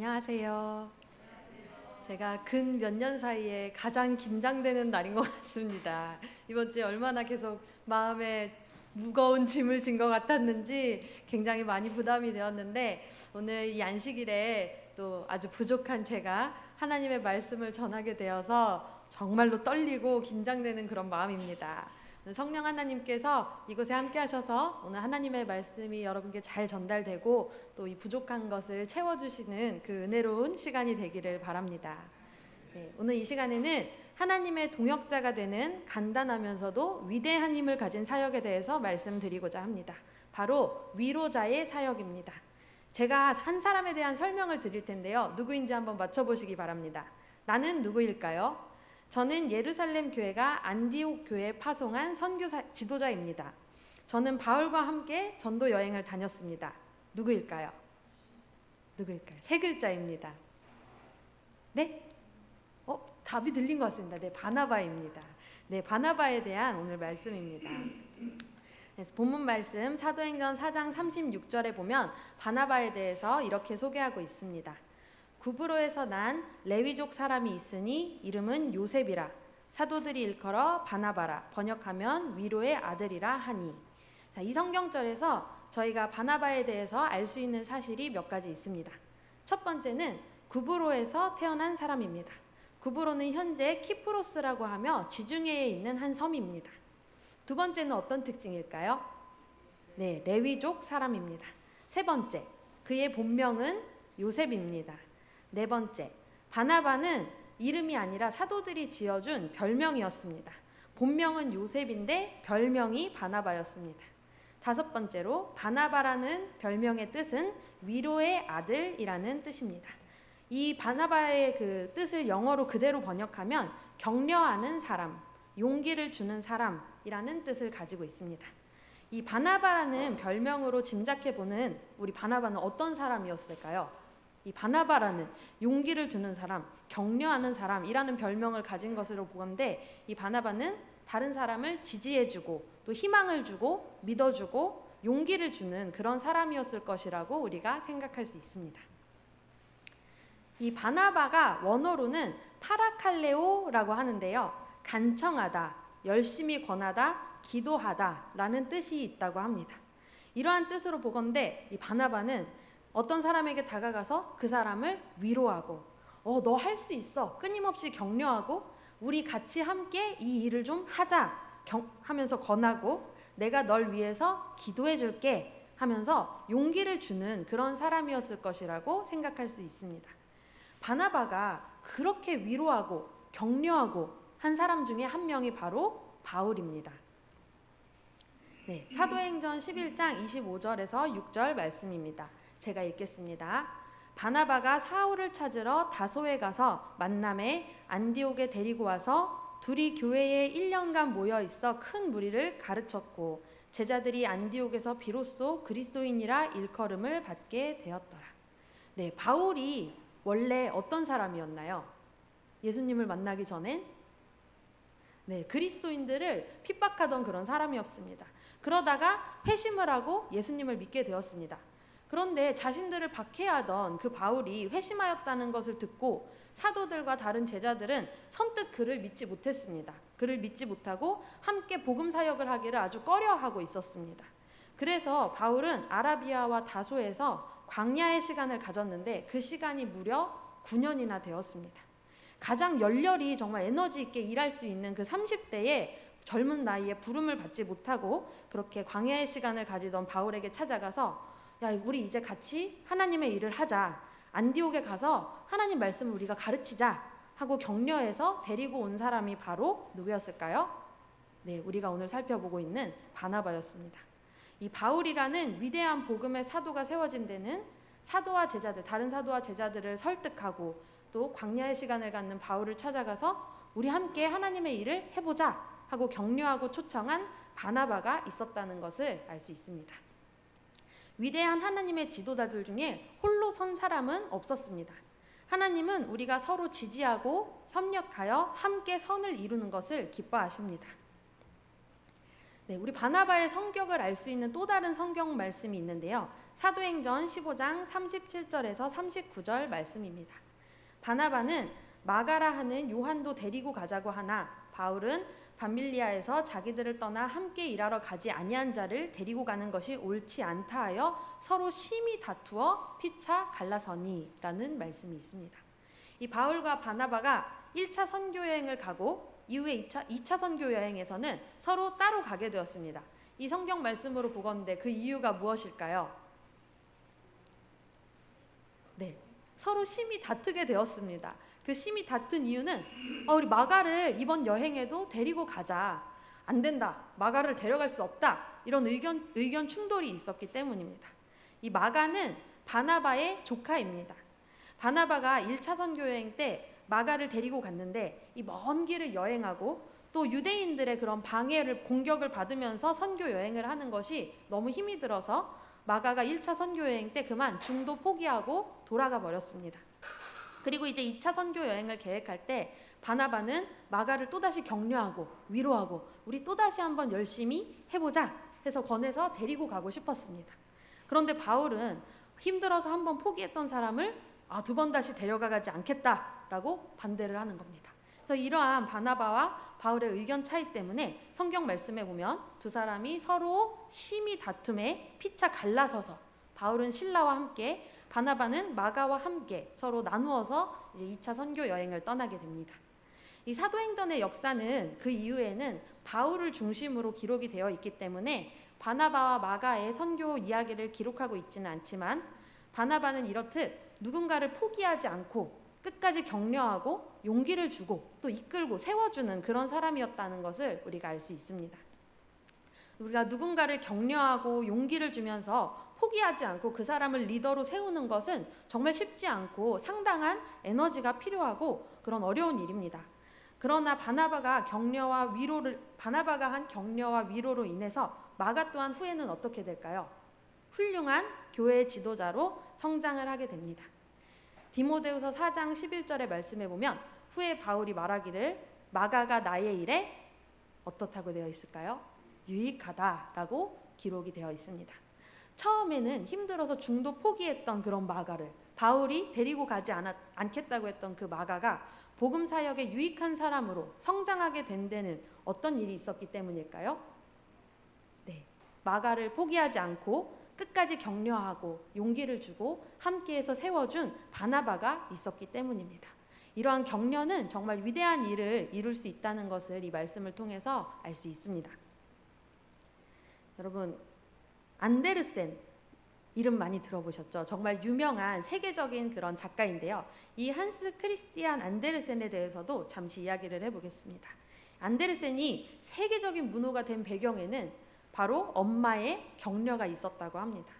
안녕하세요. 제가 근 몇 년 사이에 가장 긴장되는 날인 것 같습니다. 이번 주에 얼마나 계속 마음에 무거운 짐을 진 것 같았는지 굉장히 많이 부담이 되었는데, 오늘 이 안식일에 또 아주 부족한 제가 하나님의 말씀을 전하게 되어서 정말로 떨리고 긴장되는 그런 마음입니다. 성령 하나님께서 이곳에 함께 하셔서 오늘 하나님의 말씀이 여러분께 잘 전달되고 또 이 부족한 것을 채워주시는 그 은혜로운 시간이 되기를 바랍니다. 네, 오늘 이 시간에는 하나님의 동역자가 되는 간단하면서도 위대한 힘을 가진 사역에 대해서 말씀드리고자 합니다. 바로 위로자의 사역입니다. 제가 한 사람에 대한 설명을 드릴 텐데요. 누구인지 한번 맞춰보시기 바랍니다. 나는 누구일까요? 저는 예루살렘 교회가 안디옥 교회에 파송한 선교 지도자입니다. 저는 바울과 함께 전도 여행을 다녔습니다. 누구일까요? 세 글자입니다. 네? 답이 들린 것 같습니다. 네, 바나바입니다. 네, 바나바에 대한 오늘 말씀입니다. 그래서 본문 말씀 사도행전 4장 36절에 보면 바나바에 대해서 이렇게 소개하고 있습니다. 구브로에서 난 레위족 사람이 있으니 이름은 요셉이라. 사도들이 일컬어 바나바라. 번역하면 위로의 아들이라 하니. 자, 이 성경절에서 저희가 바나바에 대해서 알 수 있는 사실이 몇 가지 있습니다. 첫 번째는 구브로에서 태어난 사람입니다. 구브로는 현재 키프로스라고 하며 지중해에 있는 한 섬입니다. 두 번째는 어떤 특징일까요? 네, 레위족 사람입니다. 세 번째, 그의 본명은 요셉입니다. 네 번째, 바나바는 이름이 아니라 사도들이 지어준 별명이었습니다. 본명은 요셉인데 별명이 바나바였습니다. 다섯 번째로, 바나바라는 별명의 뜻은 위로의 아들이라는 뜻입니다. 이 바나바의 그 뜻을 영어로 그대로 번역하면 격려하는 사람, 용기를 주는 사람이라는 뜻을 가지고 있습니다. 이 바나바라는 별명으로 짐작해보는 우리 바나바는 어떤 사람이었을까요? 이 바나바라는 용기를 주는 사람, 격려하는 사람이라는 별명을 가진 것으로 보건대 이 바나바는 다른 사람을 지지해주고 또 희망을 주고 믿어주고 용기를 주는 그런 사람이었을 것이라고 우리가 생각할 수 있습니다. 이 바나바가 원어로는 파라칼레오라고 하는데요. 간청하다, 열심히 권하다, 기도하다 라는 뜻이 있다고 합니다. 이러한 뜻으로 보건대 이 바나바는 어떤 사람에게 다가가서 그 사람을 위로하고 너 할 수 있어 끊임없이 격려하고 우리 같이 함께 이 일을 좀 하자 하면서 권하고 내가 널 위해서 기도해 줄게 하면서 용기를 주는 그런 사람이었을 것이라고 생각할 수 있습니다. 바나바가 그렇게 위로하고 격려하고 한 사람 중에 한 명이 바로 바울입니다. 네, 사도행전 11장 25절에서 6절 말씀입니다. 제가 읽겠습니다. 바나바가 사울을 찾으러 다소에 가서 만남에 안디옥에 데리고 와서 둘이 교회에 1년간 모여 있어 큰 무리를 가르쳤고 제자들이 안디옥에서 비로소 그리스도인이라 일컬음을 받게 되었더라. 네, 바울이 원래 어떤 사람이었나요? 예수님을 만나기 전엔 그리스도인들을 핍박하던 그런 사람이었습니다. 그러다가 회심을 하고 예수님을 믿게 되었습니다. 그런데 자신들을 박해하던 그 바울이 회심하였다는 것을 듣고 사도들과 다른 제자들은 선뜻 그를 믿지 못했습니다. 그를 믿지 못하고 함께 복음 사역을 하기를 아주 꺼려하고 있었습니다. 그래서 바울은 아라비아와 다소에서 광야의 시간을 가졌는데 그 시간이 무려 9년이나 되었습니다. 가장 열렬히 정말 에너지 있게 일할 수 있는 그 30대에 젊은 나이에 부름을 받지 못하고 그렇게 광야의 시간을 가지던 바울에게 찾아가서 야, 우리 이제 같이 하나님의 일을 하자. 안디옥에 가서 하나님 말씀을 우리가 가르치자 하고 격려해서 데리고 온 사람이 바로 누구였을까요? 네, 우리가 오늘 살펴보고 있는 바나바였습니다. 이 바울이라는 위대한 복음의 사도가 세워진 데는 사도와 제자들, 다른 사도와 제자들을 설득하고 또 광야의 시간을 갖는 바울을 찾아가서 우리 함께 하나님의 일을 해보자 하고 격려하고 초청한 바나바가 있었다는 것을 알 수 있습니다. 위대한 하나님의 지도자들 중에 홀로 선 사람은 없었습니다. 하나님은 우리가 서로 지지하고 협력하여 함께 선을 이루는 것을 기뻐하십니다. 네, 우리 바나바의 성격을 알 수 있는 또 다른 성경 말씀이 있는데요. 사도행전 15장 37절에서 39절 말씀입니다. 바나바는 마가라 하는 요한도 데리고 가자고 하나 바울은 밤밀리아에서 자기들을 떠나 함께 일하러 가지 아니한 자를 데리고 가는 것이 옳지 않다 하여 서로 심히 다투어 피차 갈라서니라는 말씀이 있습니다. 이 바울과 바나바가 1차 선교 여행을 가고 이후에 2차 선교 여행에서는 서로 따로 가게 되었습니다. 이 성경 말씀으로 보건대 그 이유가 무엇일까요? 네, 서로 심히 다투게 되었습니다. 그 심히 다툰 이유는 우리 마가를 이번 여행에도 데리고 가자. 안 된다. 마가를 데려갈 수 없다. 이런 의견 충돌이 있었기 때문입니다. 이 마가는 바나바의 조카입니다. 바나바가 1차 선교 여행 때 마가를 데리고 갔는데 이 먼 길을 여행하고 또 유대인들의 그런 방해를 공격을 받으면서 선교 여행을 하는 것이 너무 힘이 들어서 마가가 1차 선교 여행 때 그만 중도 포기하고 돌아가 버렸습니다. 그리고 이제 2차 선교 여행을 계획할 때 바나바는 마가를 또다시 격려하고 위로하고 우리 또다시 한번 열심히 해보자 해서 권해서 데리고 가고 싶었습니다. 그런데 바울은 힘들어서 한번 포기했던 사람을 두 번 다시 데려가지 않겠다라고 반대를 하는 겁니다. 그래서 이러한 바나바와 바울의 의견 차이 때문에 성경 말씀에 보면 두 사람이 서로 심히 다툼에 피차 갈라서서 바울은 실라와 함께 바나바는 마가와 함께 서로 나누어서 이제 2차 선교 여행을 떠나게 됩니다. 이 사도행전의 역사는 그 이후에는 바울을 중심으로 기록이 되어 있기 때문에 바나바와 마가의 선교 이야기를 기록하고 있지는 않지만 바나바는 이렇듯 누군가를 포기하지 않고 끝까지 격려하고 용기를 주고 또 이끌고 세워주는 그런 사람이었다는 것을 우리가 알 수 있습니다. 우리가 누군가를 격려하고 용기를 주면서 포기하지 않고 그 사람을 리더로 세우는 것은 정말 쉽지 않고 상당한 에너지가 필요하고 그런 어려운 일입니다. 그러나 바나바가 한 격려와 위로로 인해서 마가 또한 후에는 어떻게 될까요? 훌륭한 교회 지도자로 성장을 하게 됩니다. 디모데후서 4장 11절의 말씀에 보면 후에 바울이 말하기를 마가가 나의 일에 어떻다고 되어 있을까요? 유익하다라고 기록이 되어 있습니다. 처음에는 힘들어서 중도 포기했던 그런 마가를 바울이 데리고 가지 않겠다고 했던 그 마가가 복음 사역에 유익한 사람으로 성장하게 된 데는 어떤 일이 있었기 때문일까요? 네, 마가를 포기하지 않고 끝까지 격려하고 용기를 주고 함께해서 세워준 바나바가 있었기 때문입니다. 이러한 격려는 정말 위대한 일을 이룰 수 있다는 것을 이 말씀을 통해서 알 수 있습니다. 여러분, 안데르센 이름 많이 들어보셨죠? 정말 유명한 세계적인 그런 작가인데요. 이 한스 크리스티안 안데르센에 대해서도 잠시 이야기를 해보겠습니다. 안데르센이 세계적인 문호가 된 배경에는 바로 엄마의 격려가 있었다고 합니다.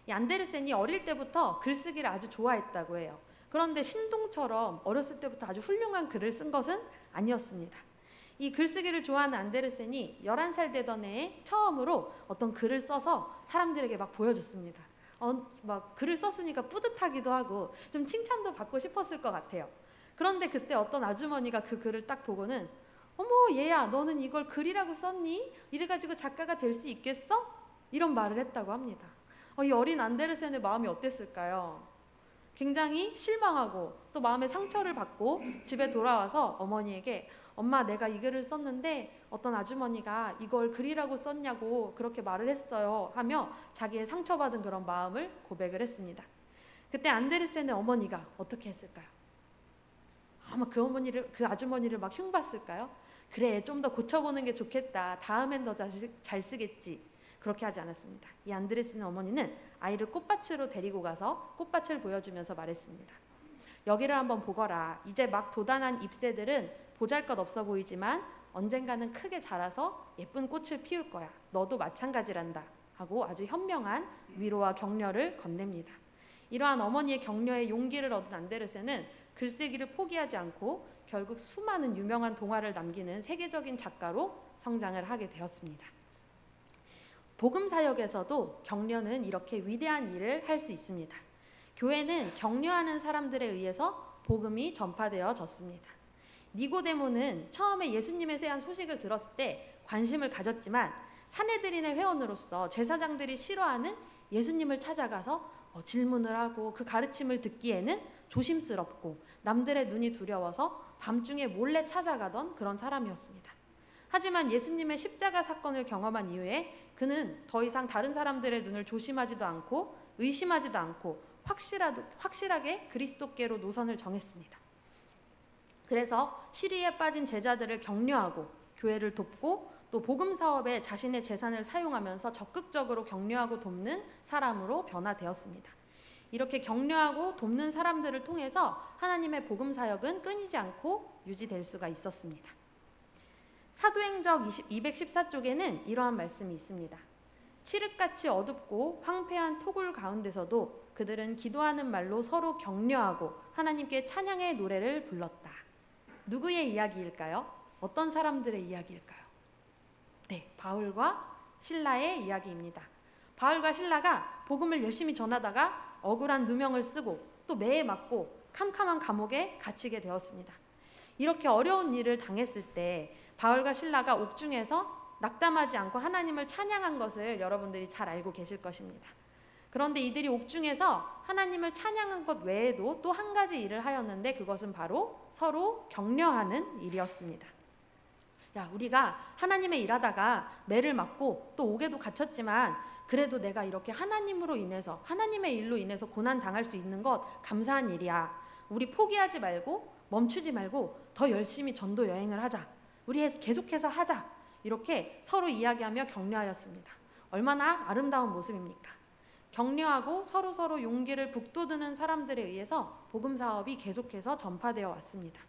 이 안데르센이 어릴 때부터 글쓰기를 아주 좋아했다고 해요. 그런데 신동처럼 어렸을 때부터 아주 훌륭한 글을 쓴 것은 아니었습니다. 이 글쓰기를 좋아하는 안데르센이 11살 되던 해에 처음으로 어떤 글을 써서 사람들에게 막 보여줬습니다. 막 글을 썼으니까 뿌듯하기도 하고 좀 칭찬도 받고 싶었을 것 같아요. 그런데 그때 어떤 아주머니가 그 글을 딱 보고는 어머 얘야 너는 이걸 글이라고 썼니? 이래가지고 작가가 될 수 있겠어? 이런 말을 했다고 합니다. 이 어린 안데르센의 마음이 어땠을까요? 굉장히 실망하고 또 마음의 상처를 받고 집에 돌아와서 어머니에게 엄마 내가 이 글을 썼는데 어떤 아주머니가 이걸 글이라고 썼냐고 그렇게 말을 했어요 하며 자기의 상처받은 그런 마음을 고백을 했습니다. 그때 안데르센의 어머니가 어떻게 했을까요? 아마 그 아주머니를 막 흉봤을까요? 그래 좀 더 고쳐보는 게 좋겠다. 다음엔 더 잘 쓰겠지. 그렇게 하지 않았습니다. 이 안데르센의 어머니는 아이를 꽃밭으로 데리고 가서 꽃밭을 보여주면서 말했습니다. 여기를 한번 보거라. 이제 막 돋아난 잎새들은 보잘것없어 보이지만 언젠가는 크게 자라서 예쁜 꽃을 피울 거야. 너도 마찬가지란다. 하고 아주 현명한 위로와 격려를 건넵니다. 이러한 어머니의 격려에 용기를 얻은 안데르센은 글쓰기를 포기하지 않고 결국 수많은 유명한 동화를 남기는 세계적인 작가로 성장을 하게 되었습니다. 복음 사역에서도 격려는 이렇게 위대한 일을 할 수 있습니다. 교회는 격려하는 사람들에 의해서 복음이 전파되어졌습니다. 니고데모는 처음에 예수님에 대한 소식을 들었을 때 관심을 가졌지만 산헤드린의 회원으로서 제사장들이 싫어하는 예수님을 찾아가서 질문을 하고 그 가르침을 듣기에는 조심스럽고 남들의 눈이 두려워서 밤중에 몰래 찾아가던 그런 사람이었습니다. 하지만 예수님의 십자가 사건을 경험한 이후에 그는 더 이상 다른 사람들의 눈을 조심하지도 않고 의심하지도 않고 확실하게 그리스도께로 노선을 정했습니다. 그래서 시리에 빠진 제자들을 격려하고 교회를 돕고 또 복음 사업에 자신의 재산을 사용하면서 적극적으로 격려하고 돕는 사람으로 변화되었습니다. 이렇게 격려하고 돕는 사람들을 통해서 하나님의 복음 사역은 끊이지 않고 유지될 수가 있었습니다. 사도행적 214쪽에는 이러한 말씀이 있습니다. 칠흑같이 어둡고 황폐한 토굴 가운데서도 그들은 기도하는 말로 서로 격려하고 하나님께 찬양의 노래를 불렀다. 누구의 이야기일까요? 어떤 사람들의 이야기일까요? 네, 바울과 실라의 이야기입니다. 바울과 실라가 복음을 열심히 전하다가 억울한 누명을 쓰고 또 매에 맞고 캄캄한 감옥에 갇히게 되었습니다. 이렇게 어려운 일을 당했을 때 바울과 실라가 옥중에서 낙담하지 않고 하나님을 찬양한 것을 여러분들이 잘 알고 계실 것입니다. 그런데 이들이 옥중에서 하나님을 찬양한 것 외에도 또 한 가지 일을 하였는데 그것은 바로 서로 격려하는 일이었습니다. 야, 우리가 하나님의 일하다가 매를 맞고 또 옥에도 갇혔지만 그래도 내가 이렇게 하나님으로 인해서 하나님의 일로 인해서 고난 당할 수 있는 것 감사한 일이야. 우리 포기하지 말고 멈추지 말고 더 열심히 전도 여행을 하자. 우리 계속해서 하자. 이렇게 서로 이야기하며 격려하였습니다. 얼마나 아름다운 모습입니까? 격려하고 서로 용기를 북돋우는 사람들에 의해서 복음 사업이 계속해서 전파되어 왔습니다.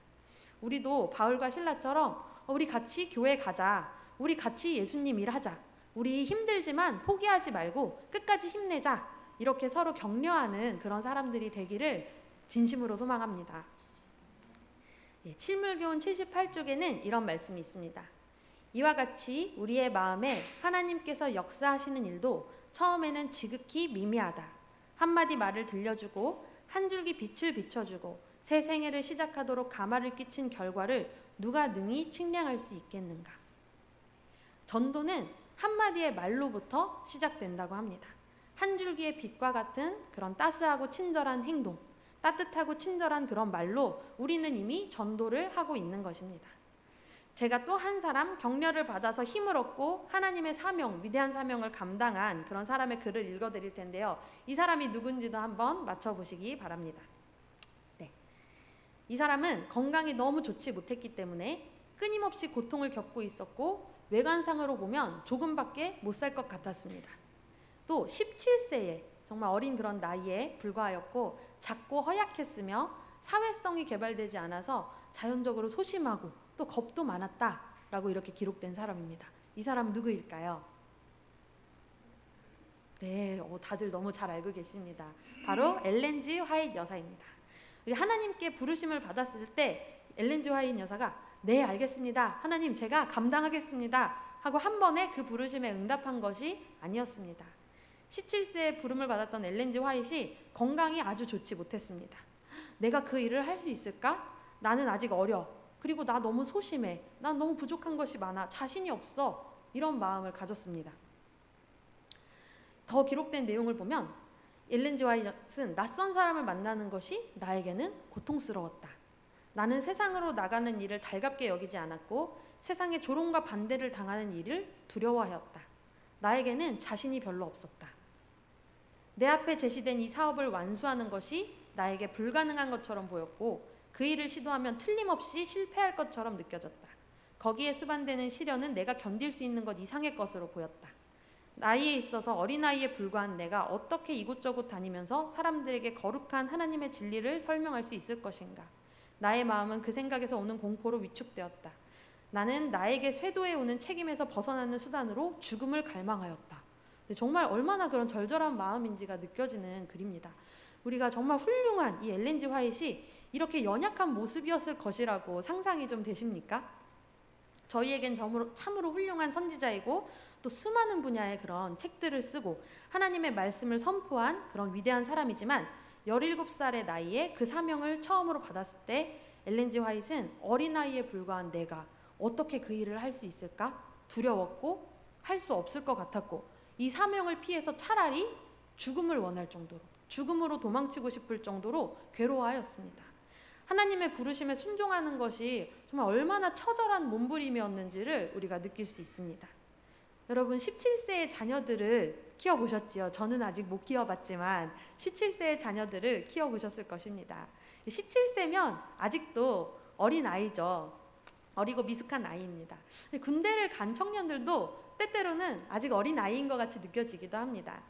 우리도 바울과 실라처럼 우리 같이 교회 가자. 우리 같이 예수님 일하자. 우리 힘들지만 포기하지 말고 끝까지 힘내자. 이렇게 서로 격려하는 그런 사람들이 되기를 진심으로 소망합니다. 칠물교훈 78쪽에는 이런 말씀이 있습니다. 이와 같이 우리의 마음에 하나님께서 역사하시는 일도 처음에는 지극히 미미하다. 한마디 말을 들려주고 한 줄기 빛을 비춰주고 새 생애를 시작하도록 가마를 끼친 결과를 누가 능히 측량할 수 있겠는가. 전도는 한마디의 말로부터 시작된다고 합니다. 한 줄기의 빛과 같은 그런 따스하고 친절한 행동, 따뜻하고 친절한 그런 말로 우리는 이미 전도를 하고 있는 것입니다. 제가 또 한 사람 격려를 받아서 힘을 얻고 하나님의 사명, 위대한 사명을 감당한 그런 사람의 글을 읽어드릴 텐데요. 이 사람이 누군지도 한번 맞춰보시기 바랍니다. 네. 이 사람은 건강이 너무 좋지 못했기 때문에 끊임없이 고통을 겪고 있었고 외관상으로 보면 조금밖에 못 살 것 같았습니다. 또 17세에 정말 어린 그런 나이에 불과하였고 작고 허약했으며 사회성이 개발되지 않아서 자연적으로 소심하고 또 겁도 많았다라고 이렇게 기록된 사람입니다. 이 사람 누구일까요? 네, 다들 너무 잘 알고 계십니다. 바로 엘렌 G 화이트 여사입니다. 우리 하나님께 부르심을 받았을 때 엘렌 G 화이트 여사가 네, 알겠습니다. 하나님, 제가 감당하겠습니다. 하고 한 번에 그 부르심에 응답한 것이 아니었습니다. 17세에 부름을 받았던 엘렌 G 화이트이 건강이 아주 좋지 못했습니다. 내가 그 일을 할 수 있을까? 나는 아직 어려. 그리고 나 너무 소심해. 난 너무 부족한 것이 많아. 자신이 없어. 이런 마음을 가졌습니다. 더 기록된 내용을 보면 엘렌 G 화이트는 낯선 사람을 만나는 것이 나에게는 고통스러웠다. 나는 세상으로 나가는 일을 달갑게 여기지 않았고 세상의 조롱과 반대를 당하는 일을 두려워하였다. 나에게는 자신이 별로 없었다. 내 앞에 제시된 이 사업을 완수하는 것이 나에게 불가능한 것처럼 보였고 그 일을 시도하면 틀림없이 실패할 것처럼 느껴졌다. 거기에 수반되는 시련은 내가 견딜 수 있는 것 이상의 것으로 보였다. 나이에 있어서 어린아이에 불과한 내가 어떻게 이곳저곳 다니면서 사람들에게 거룩한 하나님의 진리를 설명할 수 있을 것인가. 나의 마음은 그 생각에서 오는 공포로 위축되었다. 나는 나에게 쇄도해 오는 책임에서 벗어나는 수단으로 죽음을 갈망하였다. 정말 얼마나 그런 절절한 마음인지가 느껴지는 글입니다. 우리가 정말 훌륭한 이 엘렌 G 화이트이 이렇게 연약한 모습이었을 것이라고 상상이 좀 되십니까? 저희에겐 참으로 훌륭한 선지자이고 또 수많은 분야의 그런 책들을 쓰고 하나님의 말씀을 선포한 그런 위대한 사람이지만 17살의 나이에 그 사명을 처음으로 받았을 때 엘렌 G 화이트는 어린아이에 불과한 내가 어떻게 그 일을 할 수 있을까? 두려웠고 할 수 없을 것 같았고 이 사명을 피해서 차라리 죽음을 원할 정도로, 죽음으로 도망치고 싶을 정도로 괴로워하였습니다. 하나님의 부르심에 순종하는 것이 정말 얼마나 처절한 몸부림이었는지를 우리가 느낄 수 있습니다. 여러분 17세의 자녀들을 키워보셨지요? 저는 아직 못 키워봤지만 17세의 자녀들을 키워보셨을 것입니다. 17세면 아직도 어린 아이죠. 어리고 미숙한 아이입니다. 군대를 간 청년들도 때때로는 아직 어린 아이인 것 같이 느껴지기도 합니다.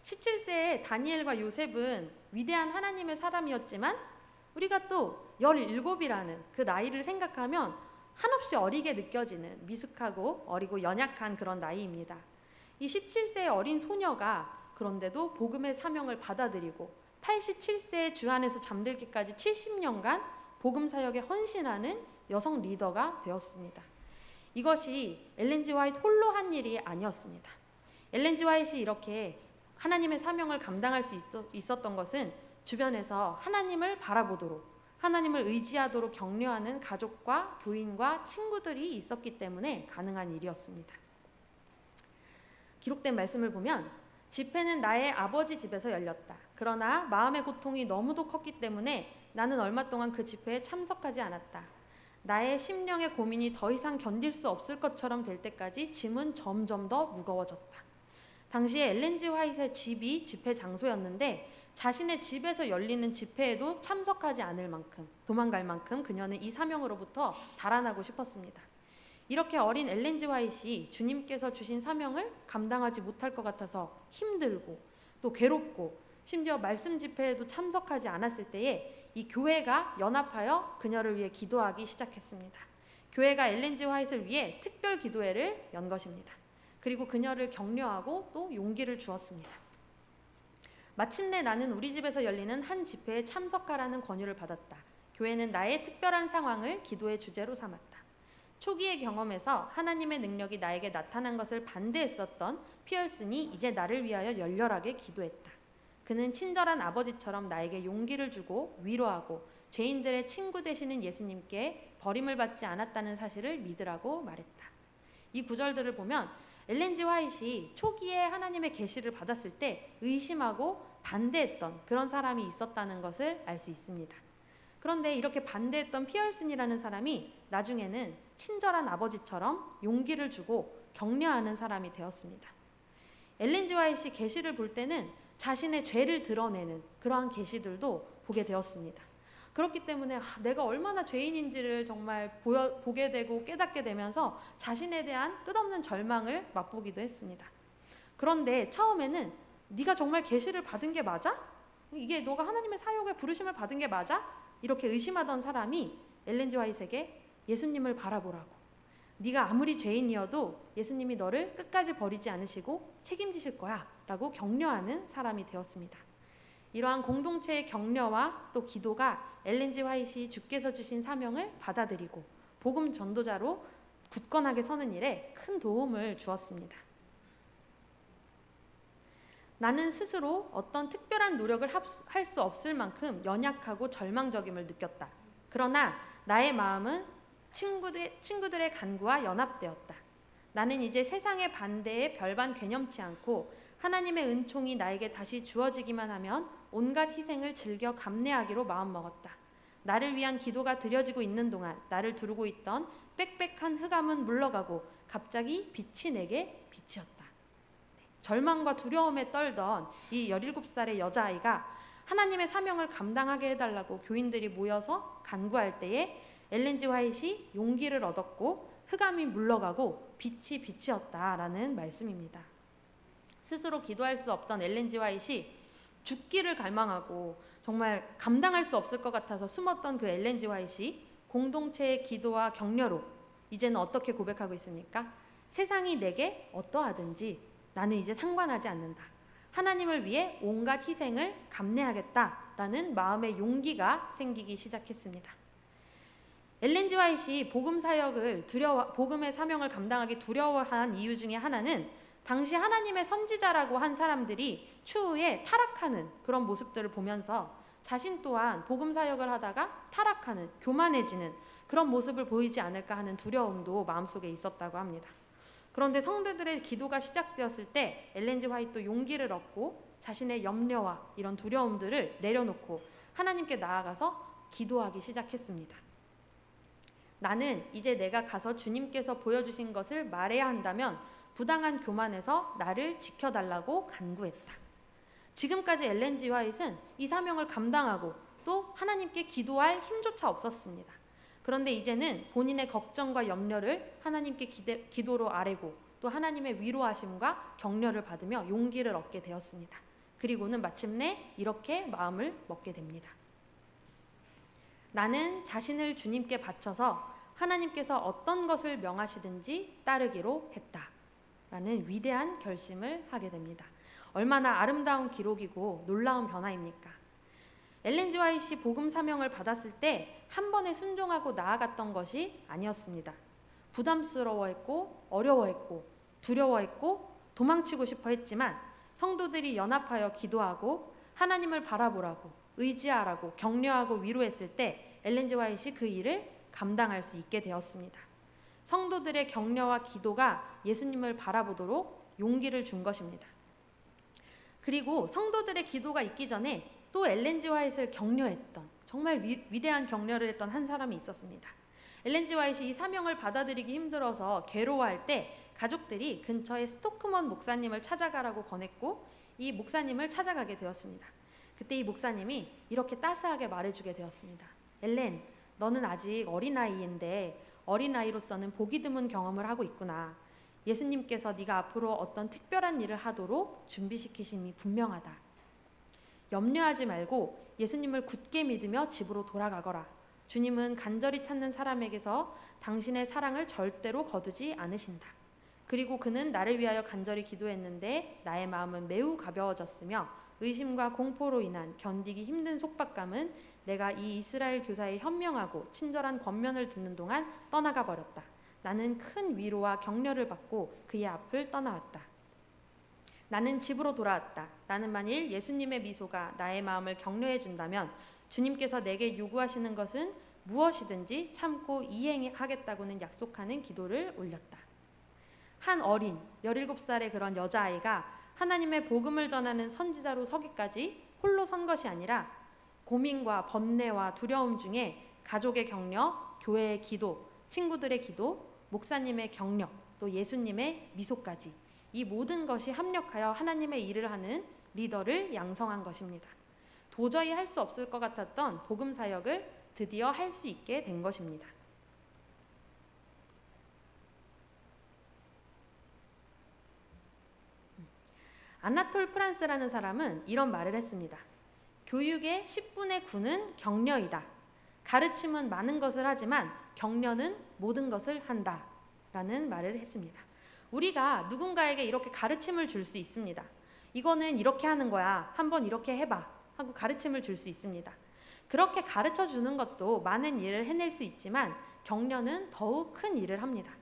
17세의 다니엘과 요셉은 위대한 하나님의 사람이었지만 우리가 또 17이라는 그 나이를 생각하면 한없이 어리게 느껴지는 미숙하고 어리고 연약한 그런 나이입니다. 이 17세의 어린 소녀가 그런데도 복음의 사명을 받아들이고 87세의 주 안에서 잠들기까지 70년간 복음 사역에 헌신하는 여성 리더가 되었습니다. 이것이 엘렌 G 화이트 홀로 한 일이 아니었습니다. 엘렌 G 화이트이 이렇게 하나님의 사명을 감당할 수 있었던 것은 주변에서 하나님을 바라보도록, 하나님을 의지하도록 격려하는 가족과 교인과 친구들이 있었기 때문에 가능한 일이었습니다. 기록된 말씀을 보면 집회는 나의 아버지 집에서 열렸다. 그러나 마음의 고통이 너무도 컸기 때문에 나는 얼마 동안 그 집회에 참석하지 않았다. 나의 심령의 고민이 더 이상 견딜 수 없을 것처럼 될 때까지 짐은 점점 더 무거워졌다. 당시에 엘렌 G 화이트의 집이 집회 장소였는데 자신의 집에서 열리는 집회에도 참석하지 않을 만큼, 도망갈 만큼 그녀는 이 사명으로부터 달아나고 싶었습니다. 이렇게 어린 엘렌 G 화이트이 주님께서 주신 사명을 감당하지 못할 것 같아서 힘들고 또 괴롭고 심지어 말씀 집회에도 참석하지 않았을 때에 이 교회가 연합하여 그녀를 위해 기도하기 시작했습니다. 교회가 엘렌 G 화이트를 위해 특별 기도회를 연 것입니다. 그리고 그녀를 격려하고 또 용기를 주었습니다. 마침내 나는 우리 집에서 열리는 한 집회에 참석하라는 권유를 받았다. 교회는 나의 특별한 상황을 기도의 주제로 삼았다. 초기의 경험에서 하나님의 능력이 나에게 나타난 것을 반대했었던 피어슨이 이제 나를 위하여 열렬하게 기도했다. 그는 친절한 아버지처럼 나에게 용기를 주고 위로하고 죄인들의 친구 되시는 예수님께 버림을 받지 않았다는 사실을 믿으라고 말했다. 이 구절들을 보면 엘렌 G 화이트이 초기에 하나님의 계시를 받았을 때 의심하고 반대했던 그런 사람이 있었다는 것을 알 수 있습니다. 그런데 이렇게 반대했던 피어슨이라는 사람이 나중에는 친절한 아버지처럼 용기를 주고 격려하는 사람이 되었습니다. 엘렌 G 화이트이 계시를 볼 때는 자신의 죄를 드러내는 그러한 계시들도 보게 되었습니다. 그렇기 때문에 내가 얼마나 죄인인지를 정말 보게 되고 깨닫게 되면서 자신에 대한 끝없는 절망을 맛보기도 했습니다. 그런데 처음에는 네가 정말 계시를 받은 게 맞아? 이게 너가 하나님의 사역에 부르심을 받은 게 맞아? 이렇게 의심하던 사람이 엘렌 G 화이트에게 예수님을 바라보라고, 네가 아무리 죄인이어도 예수님이 너를 끝까지 버리지 않으시고 책임지실 거야 라고 격려하는 사람이 되었습니다. 이러한 공동체의 격려와 또 기도가 엘렌 G 화이트이 주께서 주신 사명을 받아들이고 복음 전도자로 굳건하게 서는 일에 큰 도움을 주었습니다. 나는 스스로 어떤 특별한 노력을 할 수 없을 만큼 연약하고 절망적임을 느꼈다. 그러나 나의 마음은 친구들의 간구와 연합되었다. 나는 이제 세상의 반대에 별반 괴념치 않고 하나님의 은총이 나에게 다시 주어지기만 하면 온갖 희생을 즐겨 감내하기로 마음먹었다. 나를 위한 기도가 드려지고 있는 동안 나를 두르고 있던 빽빽한 흑암은 물러가고 갑자기 빛이 내게 비치었다. 절망과 두려움에 떨던 이 17살의 여자아이가 하나님의 사명을 감당하게 해달라고 교인들이 모여서 간구할 때에 엘렌 G 화이트이 용기를 얻었고 흑암이 물러가고 빛이 비치었다라는 말씀입니다. 스스로 기도할 수 없던 엘렌 G 화이트이 죽기를 갈망하고 정말 감당할 수 없을 것 같아서 숨었던 그 엘렌 G 화이트이 공동체의 기도와 격려로 이제는 어떻게 고백하고 있습니까? 세상이 내게 어떠하든지 나는 이제 상관하지 않는다. 하나님을 위해 온갖 희생을 감내하겠다라는 마음의 용기가 생기기 시작했습니다. 엘렌 G 화이트이 복음의 사명을 감당하기 두려워한 이유 중에 하나는 당시 하나님의 선지자라고 한 사람들이 추후에 타락하는 그런 모습들을 보면서 자신 또한 복음 사역을 하다가 타락하는, 교만해지는 그런 모습을 보이지 않을까 하는 두려움도 마음속에 있었다고 합니다. 그런데 성도들의 기도가 시작되었을 때 엘렌 지 화이트도 용기를 얻고 자신의 염려와 이런 두려움들을 내려놓고 하나님께 나아가서 기도하기 시작했습니다. 나는 이제 내가 가서 주님께서 보여주신 것을 말해야 한다면 부당한 교만에서 나를 지켜달라고 간구했다. 지금까지 엘렌 지 화이트는 이 사명을 감당하고 또 하나님께 기도할 힘조차 없었습니다. 그런데 이제는 본인의 걱정과 염려를 하나님께 기도로 아뢰고 또 하나님의 위로하심과 격려를 받으며 용기를 얻게 되었습니다. 그리고는 마침내 이렇게 마음을 먹게 됩니다. 나는 자신을 주님께 바쳐서 하나님께서 어떤 것을 명하시든지 따르기로 했다. 라는 위대한 결심을 하게 됩니다. 얼마나 아름다운 기록이고 놀라운 변화입니까? 엘렌 지 화이트가 복음 사명을 받았을 때 한 번에 순종하고 나아갔던 것이 아니었습니다. 부담스러워했고 어려워했고 두려워했고 도망치고 싶어 했지만 성도들이 연합하여 기도하고 하나님을 바라보라고 의지하라고 격려하고 위로했을 때 엘렌 지 화이트가 그 일을 감당할 수 있게 되었습니다. 성도들의 격려와 기도가 예수님을 바라보도록 용기를 준 것입니다. 그리고 성도들의 기도가 있기 전에 또 엘렌 지 화이트를 격려했던 정말 위대한 격려를 했던 한 사람이 있었습니다. 엘렌 지 화이트가 이 사명을 받아들이기 힘들어서 괴로워할 때 가족들이 근처의 스토크먼 목사님을 찾아가라고 권했고 이 목사님을 찾아가게 되었습니다. 그때 이 목사님이 이렇게 따스하게 말해주게 되었습니다. 엘렌, 너는 아직 어린아이인데 어린아이로서는 보기 드문 경험을 하고 있구나. 예수님께서 네가 앞으로 어떤 특별한 일을 하도록 준비시키심이 분명하다. 염려하지 말고 예수님을 굳게 믿으며 집으로 돌아가거라. 주님은 간절히 찾는 사람에게서 당신의 사랑을 절대로 거두지 않으신다. 그리고 그는 나를 위하여 간절히 기도했는데 나의 마음은 매우 가벼워졌으며 의심과 공포로 인한 견디기 힘든 속박감은 내가 이 이스라엘 교사의 현명하고 친절한 권면을 듣는 동안 떠나가 버렸다. 나는 큰 위로와 격려를 받고 그의 앞을 떠나왔다. 나는 집으로 돌아왔다. 나는 만일 예수님의 미소가 나의 마음을 격려해 준다면 주님께서 내게 요구하시는 것은 무엇이든지 참고 이행하겠다고는 약속하는 기도를 올렸다. 한 어린 17살의 그런 여자아이가 하나님의 복음을 전하는 선지자로 서기까지 홀로 선 것이 아니라 고민과 번뇌와 두려움 중에 가족의 격려, 교회의 기도, 친구들의 기도, 목사님의 격려, 또 예수님의 미소까지 이 모든 것이 합력하여 하나님의 일을 하는 리더를 양성한 것입니다. 도저히 할 수 없을 것 같았던 복음 사역을 드디어 할 수 있게 된 것입니다. 아나톨 프란스라는 사람은 이런 말을 했습니다. 교육의 10분의 9는 격려이다. 가르침은 많은 것을 하지만 격려는 모든 것을 한다. 라는 말을 했습니다. 우리가 누군가에게 이렇게 가르침을 줄 수 있습니다. 이거는 이렇게 하는 거야. 한번 이렇게 해봐. 하고 가르침을 줄 수 있습니다. 그렇게 가르쳐 주는 것도 많은 일을 해낼 수 있지만 격려는 더욱 큰 일을 합니다.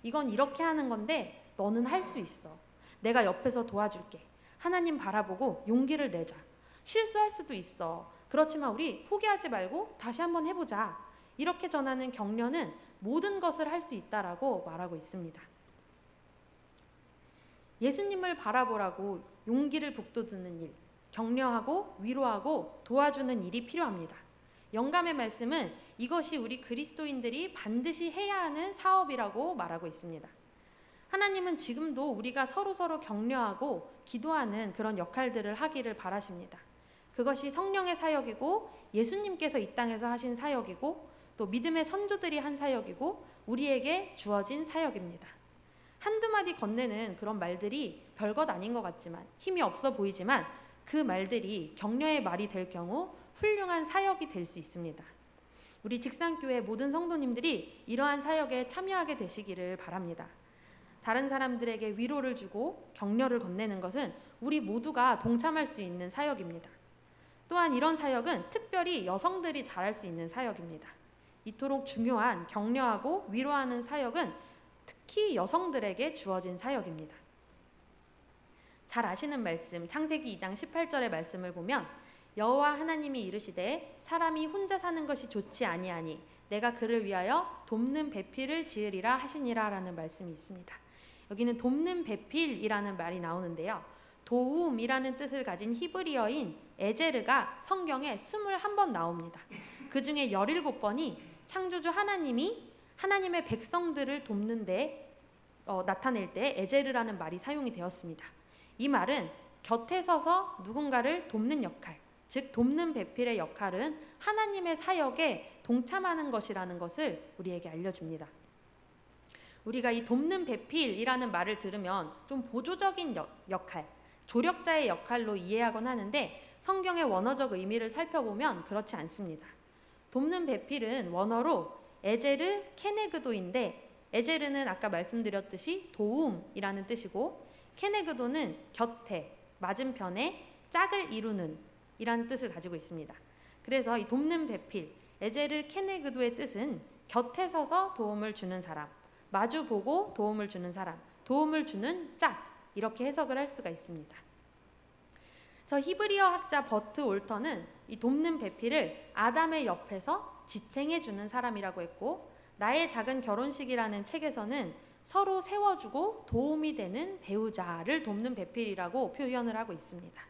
이건 이렇게 하는 건데 너는 할 수 있어. 내가 옆에서 도와줄게. 하나님 바라보고 용기를 내자. 실수할 수도 있어. 그렇지만 우리 포기하지 말고 다시 한번 해보자. 이렇게 전하는 격려는 모든 것을 할 수 있다라고 말하고 있습니다. 예수님을 바라보라고 용기를 북돋우는 일, 격려하고 위로하고 도와주는 일이 필요합니다. 영감의 말씀은 이것이 우리 그리스도인들이 반드시 해야 하는 사업이라고 말하고 있습니다. 하나님은 지금도 우리가 서로 격려하고 기도하는 그런 역할들을 하기를 바라십니다. 그것이 성령의 사역이고 예수님께서 이 땅에서 하신 사역이고 또 믿음의 선조들이 한 사역이고 우리에게 주어진 사역입니다. 한두 마디 건네는 그런 말들이 별것 아닌 것 같지만 힘이 없어 보이지만 그 말들이 격려의 말이 될 경우 훌륭한 사역이 될 수 있습니다. 우리 직산교회 모든 성도님들이 이러한 사역에 참여하게 되시기를 바랍니다. 다른 사람들에게 위로를 주고 격려를 건네는 것은 우리 모두가 동참할 수 있는 사역입니다. 또한 이런 사역은 특별히 여성들이 잘할 수 있는 사역입니다. 이토록 중요한 격려하고 위로하는 사역은 특히 여성들에게 주어진 사역입니다. 잘 아시는 말씀 창세기 2장 18절의 말씀을 보면 여호와 하나님이 이르시되 사람이 혼자 사는 것이 좋지 아니하니 내가 그를 위하여 돕는 배필을 지으리라 하시니라 라는 말씀이 있습니다. 여기는 돕는 배필이라는 말이 나오는데요. 도움이라는 뜻을 가진 히브리어인 에제르가 성경에 21번 나옵니다. 그 중에 17번이 창조주 하나님이 하나님의 백성들을 돕는데 나타낼 때 에제르라는 말이 사용이 되었습니다. 이 말은 곁에 서서 누군가를 돕는 역할, 즉 돕는 배필의 역할은 하나님의 사역에 동참하는 것이라는 것을 우리에게 알려줍니다. 우리가 이 돕는 배필이라는 말을 들으면 좀 보조적인 역할, 조력자의 역할로 이해하곤 하는데 성경의 원어적 의미를 살펴보면 그렇지 않습니다. 돕는 배필은 원어로 에제르 케네그도인데 에제르는 아까 말씀드렸듯이 도움이라는 뜻이고 케네그도는 곁에, 맞은편에, 짝을 이루는 이라는 뜻을 가지고 있습니다. 그래서 이 돕는 배필, 에제르 케네그도의 뜻은 곁에 서서 도움을 주는 사람, 마주보고 도움을 주는 사람, 도움을 주는 짝, 이렇게 해석을 할 수가 있습니다. 그래서 히브리어 학자 버트 올턴은 이 돕는 배필을 아담의 옆에서 지탱해주는 사람이라고 했고, 나의 작은 결혼식이라는 책에서는 서로 세워주고 도움이 되는 배우자를 돕는 배필이라고 표현을 하고 있습니다.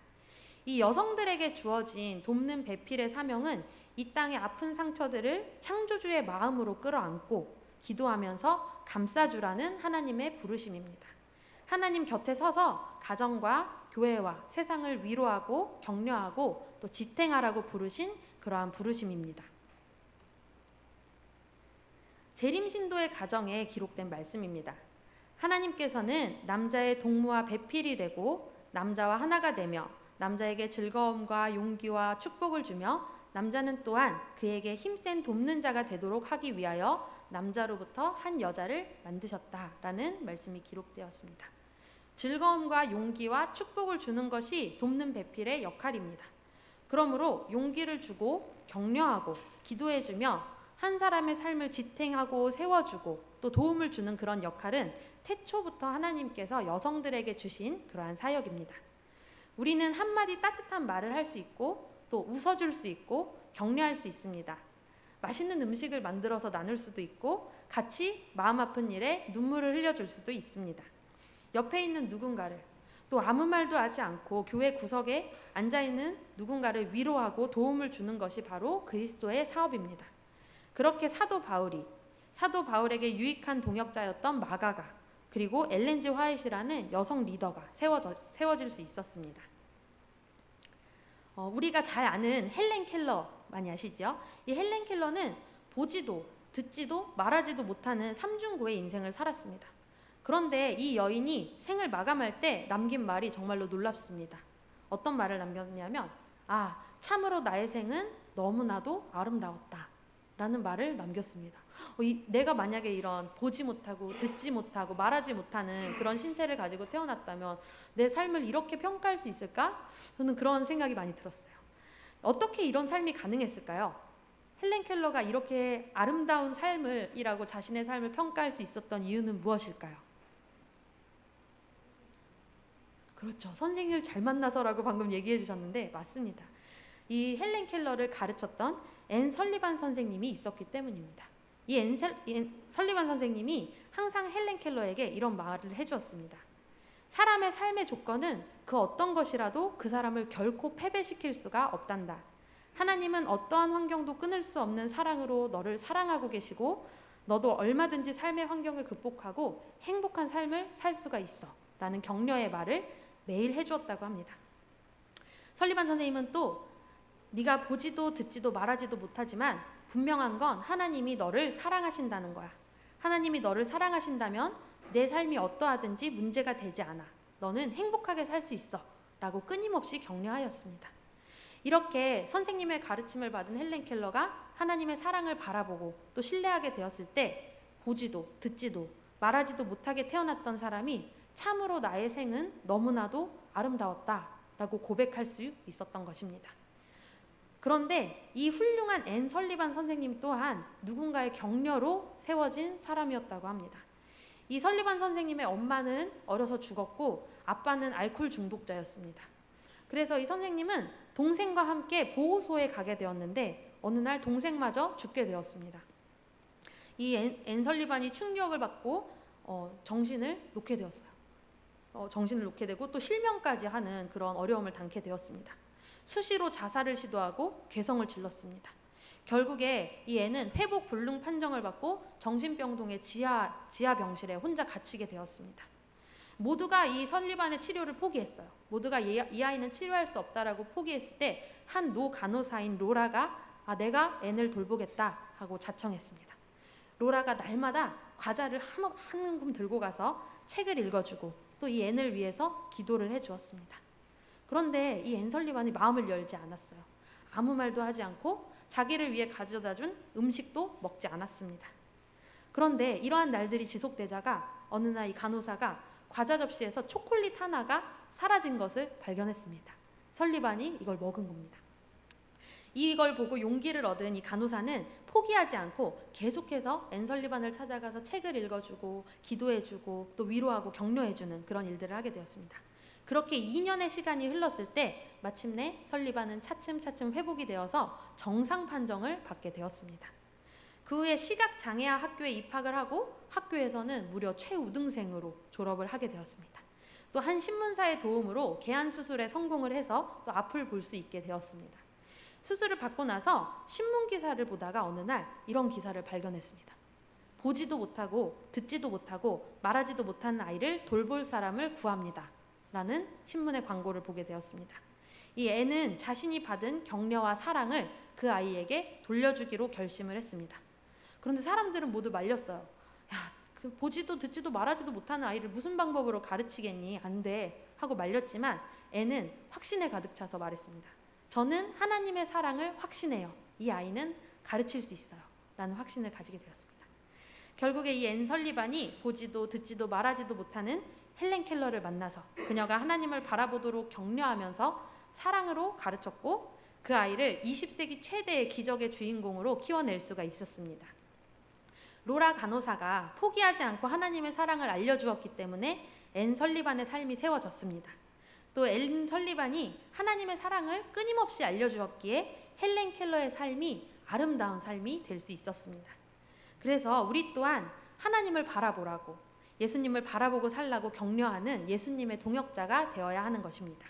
이 여성들에게 주어진 돕는 배필의 사명은 이 땅의 아픈 상처들을 창조주의 마음으로 끌어안고 기도하면서 감싸주라는 하나님의 부르심입니다. 하나님 곁에 서서 가정과 교회와 세상을 위로하고 격려하고 또 지탱하라고 부르신 그러한 부르심입니다. 재림신도의 가정에 기록된 말씀입니다. 하나님께서는 남자의 동무와 배필이 되고 남자와 하나가 되며 남자에게 즐거움과 용기와 축복을 주며 남자는 또한 그에게 힘센 돕는 자가 되도록 하기 위하여 남자로부터 한 여자를 만드셨다라는 말씀이 기록되었습니다. 즐거움과 용기와 축복을 주는 것이 돕는 배필의 역할입니다. 그러므로 용기를 주고 격려하고 기도해주며 한 사람의 삶을 지탱하고 세워주고 또 도움을 주는 그런 역할은 태초부터 하나님께서 여성들에게 주신 그러한 사역입니다. 우리는 한마디 따뜻한 말을 할 수 있고 또 웃어줄 수 있고 격려할 수 있습니다. 맛있는 음식을 만들어서 나눌 수도 있고 같이 마음 아픈 일에 눈물을 흘려줄 수도 있습니다. 옆에 있는 누군가를 또 아무 말도 하지 않고 교회 구석에 앉아있는 누군가를 위로하고 도움을 주는 것이 바로 그리스도의 사업입니다. 그렇게 사도 바울에게 유익한 동역자였던 마가가 그리고 엘렌 G 화이트라는 여성 리더가 세워질 수 있었습니다. 우리가 잘 아는 헬렌 켈러 많이 아시죠? 이 헬렌 켈러는 보지도 듣지도 말하지도 못하는 삼중고의 인생을 살았습니다. 그런데 이 여인이 생을 마감할 때 남긴 말이 정말로 놀랍습니다. 어떤 말을 남겼냐면 참으로 나의 생은 너무나도 아름다웠다 라는 말을 남겼습니다. 내가 만약에 이런 보지 못하고 듣지 못하고 말하지 못하는 그런 신체를 가지고 태어났다면 내 삶을 이렇게 평가할 수 있을까? 저는 그런 생각이 많이 들었어요. 어떻게 이런 삶이 가능했을까요? 헬렌 켈러가 이렇게 아름다운 삶이라고 자신의 삶을 평가할 수 있었던 이유는 무엇일까요? 그렇죠. 선생님을 잘 만나서라고 방금 얘기해 주셨는데 맞습니다. 이 헬렌 켈러를 가르쳤던 앤 설리반 선생님이 있었기 때문입니다. 이 앤 설리반 선생님이 항상 헬렌 켈러에게 이런 말을 해주었습니다. 사람의 삶의 조건은 그 어떤 것이라도 그 사람을 결코 패배시킬 수가 없단다. 하나님은 어떠한 환경도 끊을 수 없는 사랑으로 너를 사랑하고 계시고 너도 얼마든지 삶의 환경을 극복하고 행복한 삶을 살 수가 있어 라는 격려의 말을 매일 해주었다고 합니다. 설리반 선생님은 또 네가 보지도 듣지도 말하지도 못하지만 분명한 건 하나님이 너를 사랑하신다는 거야. 하나님이 너를 사랑하신다면 내 삶이 어떠하든지 문제가 되지 않아. 너는 행복하게 살 수 있어 라고 끊임없이 격려하였습니다. 이렇게 선생님의 가르침을 받은 헬렌 켈러가 하나님의 사랑을 바라보고 또 신뢰하게 되었을 때 보지도 듣지도 말하지도 못하게 태어났던 사람이 참으로 나의 생은 너무나도 아름다웠다 라고 고백할 수 있었던 것입니다. 그런데 이 훌륭한 앤 설리반 선생님 또한 누군가의 격려로 세워진 사람이었다고 합니다. 이 설리반 선생님의 엄마는 어려서 죽었고 아빠는 알코올 중독자였습니다. 그래서 이 선생님은 동생과 함께 보호소에 가게 되었는데 어느 날 동생마저 죽게 되었습니다. 이 앤 설리반이 충격을 받고 정신을 놓게 되었어요. 정신을 놓게 되고 또 실명까지 하는 그런 어려움을 당게 되었습니다. 수시로 자살을 시도하고 괴성을 질렀습니다. 결국에 이 애는 회복 불능 판정을 받고 정신병동의 지하 병실에 혼자 갇히게 되었습니다. 모두가 이 설리반의 치료를 포기했어요. 모두가 이 아이는 치료할 수 없다라고 포기했을 때 한 노 간호사인 로라가 내가 앤을 돌보겠다 하고 자청했습니다. 로라가 날마다 과자를 한 움큼 들고 가서 책을 읽어주고 또 이 앤을 위해서 기도를 해주었습니다. 그런데 이 앤 설리반이 마음을 열지 않았어요. 아무 말도 하지 않고 자기를 위해 가져다준 음식도 먹지 않았습니다. 그런데 이러한 날들이 지속되자가 어느 날 이 간호사가 과자 접시에서 초콜릿 하나가 사라진 것을 발견했습니다. 설리반이 이걸 먹은 겁니다. 이걸 보고 용기를 얻은 이 간호사는 포기하지 않고 계속해서 앤 설리반을 찾아가서 책을 읽어주고 기도해주고 또 위로하고 격려해주는 그런 일들을 하게 되었습니다. 그렇게 2년의 시간이 흘렀을 때 마침내 설리반은 차츰차츰 회복이 되어서 정상 판정을 받게 되었습니다. 그 후에 시각장애아 학교에 입학을 하고 학교에서는 무려 최우등생으로 졸업을 하게 되었습니다. 또 한 신문사의 도움으로 개안 수술에 성공을 해서 또 앞을 볼 수 있게 되었습니다. 수술을 받고 나서 신문 기사를 보다가 어느 날 이런 기사를 발견했습니다. 보지도 못하고 듣지도 못하고 말하지도 못하는 아이를 돌볼 사람을 구합니다. 라는 신문의 광고를 보게 되었습니다. 이 애는 자신이 받은 격려와 사랑을 그 아이에게 돌려주기로 결심을 했습니다. 그런데 사람들은 모두 말렸어요. 야, 그 보지도 듣지도 말하지도 못하는 아이를 무슨 방법으로 가르치겠니? 안 돼. 하고 말렸지만 애는 확신에 가득 차서 말했습니다. 저는 하나님의 사랑을 확신해요. 이 아이는 가르칠 수 있어요. 라는 확신을 가지게 되었습니다. 결국에 이 앤 설리반이 보지도 듣지도 말하지도 못하는 헬렌 켈러를 만나서 그녀가 하나님을 바라보도록 격려하면서 사랑으로 가르쳤고 그 아이를 20세기 최대의 기적의 주인공으로 키워낼 수가 있었습니다. 로라 간호사가 포기하지 않고 하나님의 사랑을 알려주었기 때문에 앤 설리반의 삶이 세워졌습니다. 또 앤 설리반이 하나님의 사랑을 끊임없이 알려주었기에 헬렌 켈러의 삶이 아름다운 삶이 될 수 있었습니다. 그래서 우리 또한 하나님을 바라보라고 예수님을 바라보고 살라고 격려하는 예수님의 동역자가 되어야 하는 것입니다.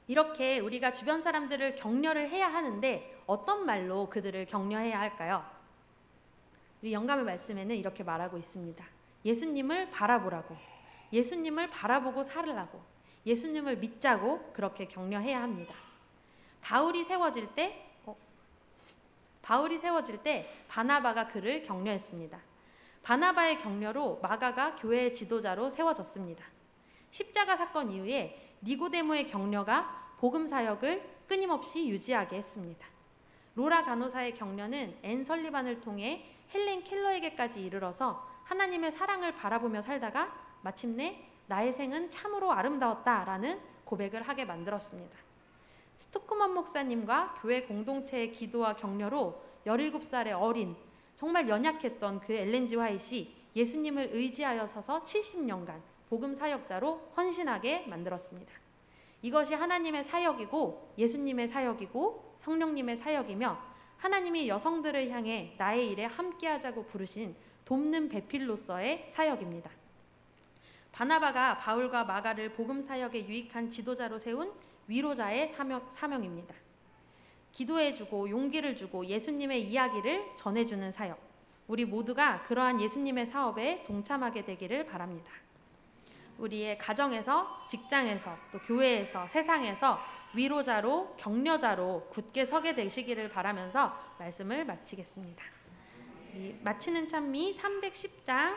이렇게 우리가 주변 사람들을 격려를 해야 하는데 어떤 말로 그들을 격려해야 할까요? 우리 영감의 말씀에는 이렇게 말하고 있습니다. 예수님을 바라보라고, 예수님을 바라보고 살으라고, 예수님을 믿자고 그렇게 격려해야 합니다. 바울이 세워질 때 바나바가 그를 격려했습니다. 바나바의 격려로 마가가 교회의 지도자로 세워졌습니다. 십자가 사건 이후에 니고데모의 격려가 복음 사역을 끊임없이 유지하게 했습니다. 로라 간호사의 격려는 앤 설리반을 통해 헬렌 켈러에게까지 이르러서 하나님의 사랑을 바라보며 살다가 마침내 나의 생은 참으로 아름다웠다라는 고백을 하게 만들었습니다. 스토크먼 목사님과 교회 공동체의 기도와 격려로 17살의 어린 정말 연약했던 그 엘렌 G 화이트이 예수님을 의지하여 서서 70년간 복음 사역자로 헌신하게 만들었습니다. 이것이 하나님의 사역이고 예수님의 사역이고 성령님의 사역이며 하나님이 여성들을 향해 나의 일에 함께하자고 부르신 돕는 배필로서의 사역입니다. 바나바가 바울과 마가를 복음 사역에 유익한 지도자로 세운 위로자의 사명입니다. 기도해주고 용기를 주고 예수님의 이야기를 전해주는 사역. 우리 모두가 그러한 예수님의 사업에 동참하게 되기를 바랍니다. 우리의 가정에서, 직장에서, 또 교회에서, 세상에서 위로자로, 격려자로 굳게 서게 되시기를 바라면서 말씀을 마치겠습니다. 마치는 찬미 310장